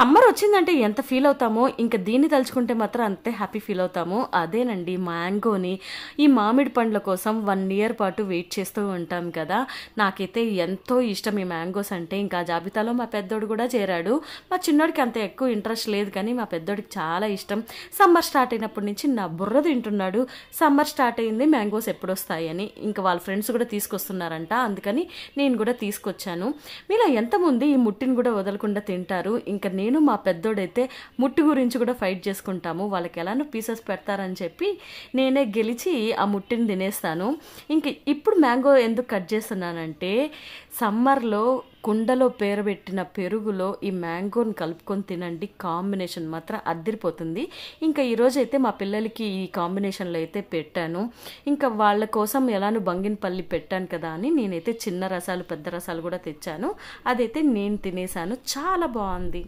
Summer వచ్చిందంటే ఎంత feel అవుతామో, ఇంక దీన్ని తలుచుకుంటే మాత్రం అంతే హ్యాపీ ఫీల్ అవుతాము. అదేనండి మ్యాంగోని ఈ మామిడి పండ్ల కోసం 1 ఇయర్ పాటు వెయిట్ చేస్తూ ఉంటాం కదా! నాకైతే ఎంతో ఇష్టం ఈ మ్యాంగోస్ అంటే. ఇంకా ఆ జాబితాలో మా పెద్దోడు కూడా చేరాడు. మా చిన్నోడికి అంత ఎక్కువ ఇంట్రెస్ట్ లేదు కానీ, మా పెద్దోడికి చాలా ఇష్టం. సమ్మర్ స్టార్ట్ అయినప్పటి నుంచి నా బుర్ర తింటున్నాడు. సమ్మర్ స్టార్ట్ అయింది మ్యాంగోస్ ఎప్పుడొస్తాయని. ఇంకా వాళ్ళ ఫ్రెండ్స్ కూడా తీసుకొస్తున్నారంట. అందుకని నేను కూడా తీసుకొచ్చాను. మీలో ఎంతమంది ఈ ముట్టిని కూడా వదలకుండా తింటారు? ఇంకా నేను మా పెద్దోడైతే ముట్టి గురించి కూడా ఫైట్ చేసుకుంటాము. వాళ్ళకి ఎలానో పీసెస్ పెడతారని చెప్పి నేనే గెలిచి ఆ ముట్టిని తినేస్తాను. ఇంక ఇప్పుడు మ్యాంగో ఎందుకు కట్ చేస్తున్నానంటే, సమ్మర్లో కుండలో పేరబెట్టిన పెరుగులో ఈ మ్యాంగోని కలుపుకొని తినండి, కాంబినేషన్ మాత్రం అద్దిరిపోతుంది. ఇంకా ఈరోజైతే మా పిల్లలకి ఈ కాంబినేషన్లో అయితే పెట్టాను. ఇంకా వాళ్ళ కోసం ఎలానో బంగినపల్లి పెట్టాను కదా అని నేనైతే చిన్న రసాలు పెద్ద రసాలు కూడా తెచ్చాను. అదైతే నేను తినేసాను. చాలా బాగుంది.